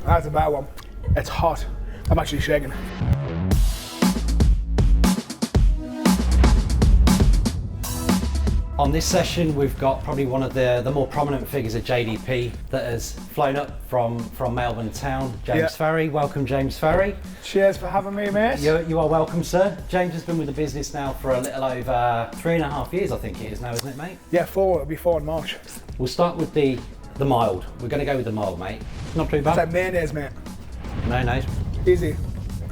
That's a bad one. It's hot. I'm actually shaking. On this session, we've got probably one of the more prominent figures of JDP that has flown up from Melbourne town, James Farrey. Welcome, James Farrey. Cheers for having me, mate. You are welcome, sir. James has been with the business now for a little over 3.5 years, I think it is now, isn't it, mate? Yeah, it'll be 4 in March. We'll start with the mild. We're going to go with the mild, mate. Not too bad. It's like mayonnaise, mate. Mayonnaise. Easy.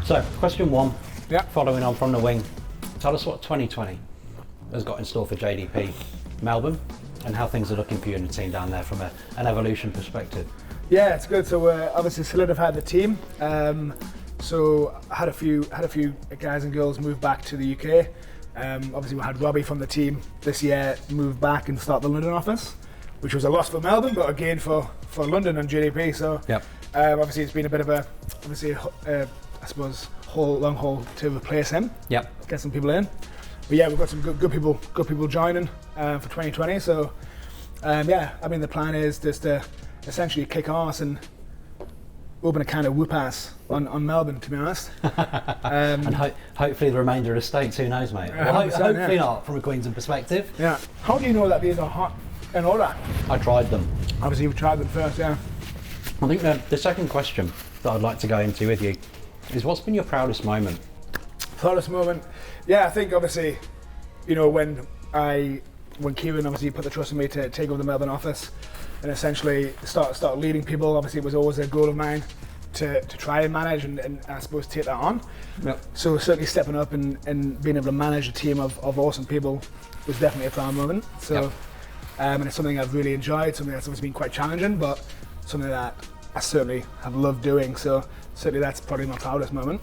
So, question 1, Yeah. following on from the wing. Tell us what 2020 has got in store for JDP Melbourne and how things are looking for you and the team down there from an evolution perspective. Yeah, it's good. So obviously solidified the team. So I had a few guys and girls move back to the UK. Obviously we had Robbie from the team this year move back and start the London office, which was a loss for Melbourne, but a gain for London and JDP. So obviously it's been a bit of I suppose long haul to replace him. Yep. Get some people in. But yeah, we've got some good people joining for 2020. So yeah, I mean the plan is just to essentially kick ass and open a kind of whoop ass on Melbourne, to be honest. And hopefully the remainder of the states, who knows, mate? Well, hopefully not from a Queensland perspective. Yeah. How do you know that these are hot and all that? I tried them. Obviously you've tried them first, yeah. I think the second question that I'd like to go into with you is what's been your proudest moment? Proudest moment? Yeah, I think obviously, you know, when Kieran obviously put the trust in me to take over the Melbourne office and essentially start leading people, obviously it was always a goal of mine to try and manage and I suppose take that on. Yep. So certainly stepping up and being able to manage a team of awesome people was definitely a proud moment. So and it's something I've really enjoyed, something that's obviously been quite challenging, but something that I certainly have loved doing. So certainly that's probably my proudest moment.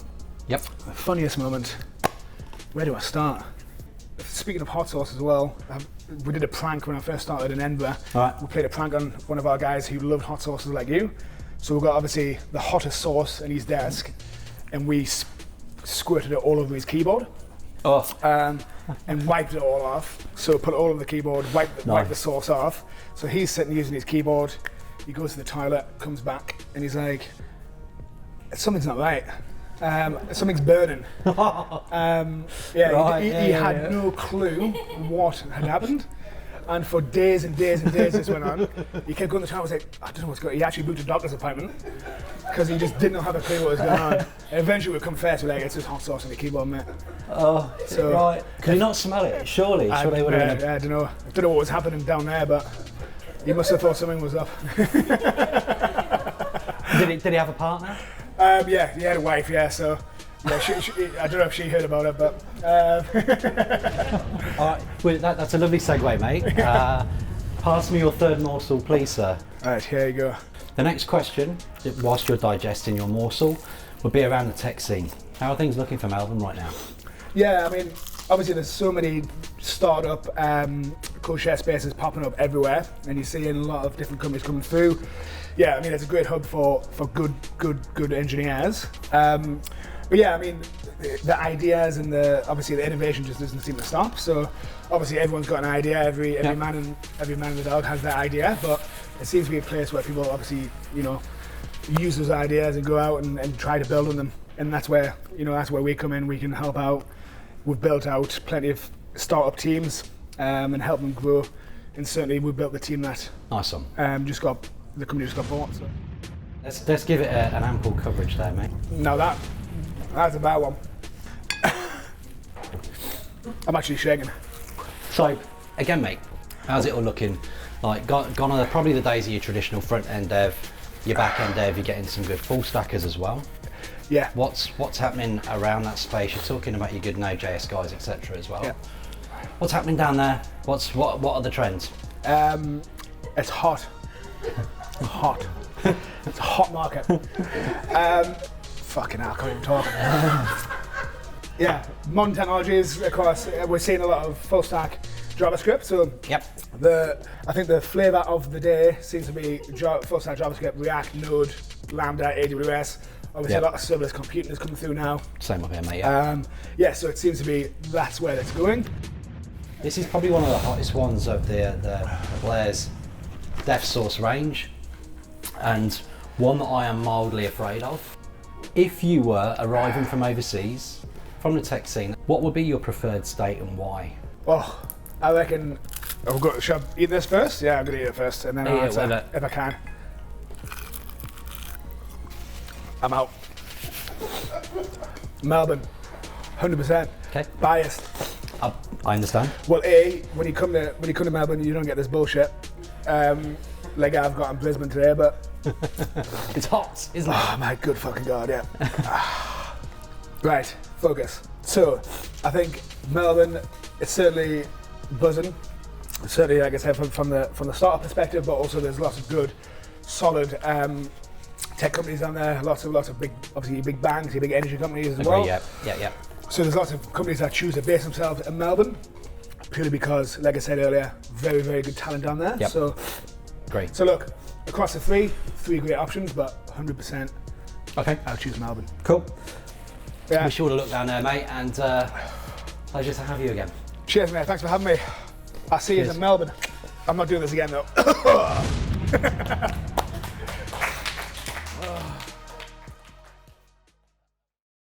Yep. My funniest moment, where do I start? Speaking of hot sauce as well, we did a prank when I first started in Edinburgh. Right. We played a prank on one of our guys who loved hot sauces like you. So we've got obviously the hottest sauce in his desk and we squirted it all over his keyboard. Oh. And wiped it all off. So put it all over the keyboard, wipe the sauce off. So he's sitting using his keyboard, he goes to the toilet, comes back and he's like, something's not right. Something's burning. He had no clue what had happened. And for days and days and days this went on. He kept going to the toilet, was like, I don't know what's going on. He actually booked a doctor's appointment because he just didn't have a clue what was going on. And eventually we confessed, we're like, it's just hot sauce on the keyboard, mate. Oh, so, right. Can you not smell it? Surely they would have been. I don't know. I don't know what was happening down there, but he must have thought something was up. Did he have a partner? Yeah, he had a wife, yeah, so yeah, I don't know if she heard about it, but... All right, well, that's a lovely segue, mate. Pass me your third morsel, please, sir. All right, here you go. The next question, whilst you're digesting your morsel, would be around the tech scene. How are things looking for Melbourne right now? Yeah, I mean, obviously there's so many startup co-share spaces popping up everywhere, and you're seeing a lot of different companies coming through. Yeah, I mean, it's a great hub for good engineers. But yeah, I mean, the ideas and obviously the innovation just doesn't seem to stop. So obviously everyone's got an idea. Every man in the dog has their idea, but it seems to be a place where people obviously, you know, use those ideas and go out and try to build on them. And that's where we come in. We can help out. We've built out plenty of startup teams and help them grow. And certainly we built the team that awesome. The company just got bought. So. Let's give it an ample coverage there, mate. No, that's a bad one. I'm actually shaking. So, again, mate, how's it all looking? Like, gone are probably the days of your traditional front end dev, your back end dev, you're getting some good full stackers as well. Yeah. What's happening around that space? You're talking about your good Node.js guys, etc. as well. Yeah. What's happening down there? What are the trends? It's hot. Hot. It's a hot market. Fucking hell, I can't even talk. Yeah, modern technologies, of course, we're seeing a lot of full stack JavaScript. So I think the flavour of the day seems to be full stack JavaScript, React, Node, Lambda, AWS. Obviously a lot of serverless computing is coming through now. Same up here, mate. Yeah, so it seems to be that's where it's going. This is probably one of the hottest ones of the Blair's dev source range. And One that I am mildly afraid of. If you were arriving from overseas, from the tech scene, what would be your preferred state and why? Oh, I reckon. Should I eat this first? Yeah, I'm gonna eat it first, and then I'll answer if I can. I'm out. Melbourne, 100%. Okay. Biased. I understand. Well, when you come to Melbourne, you don't get this bullshit like I've got in Brisbane today, but It's hot, isn't it? oh my good fucking god, yeah. Right, focus. So, I think Melbourne is certainly buzzing. Certainly, like I said, from the startup perspective, but also there's lots of good, solid tech companies down there. Lots of big, obviously your big banks, your big energy companies as well. Yeah. So there's lots of companies that choose to base themselves in Melbourne, purely because, like I said earlier, very, very good talent down there. Yep. So, Great. so look, across the three great options, but 100% Okay. I'll choose Melbourne. Cool. Yeah. Be sure to look down there, mate, and pleasure to have you again. Cheers, mate. Thanks for having me. I'll see you Cheers. in Melbourne. I'm not doing this again, though.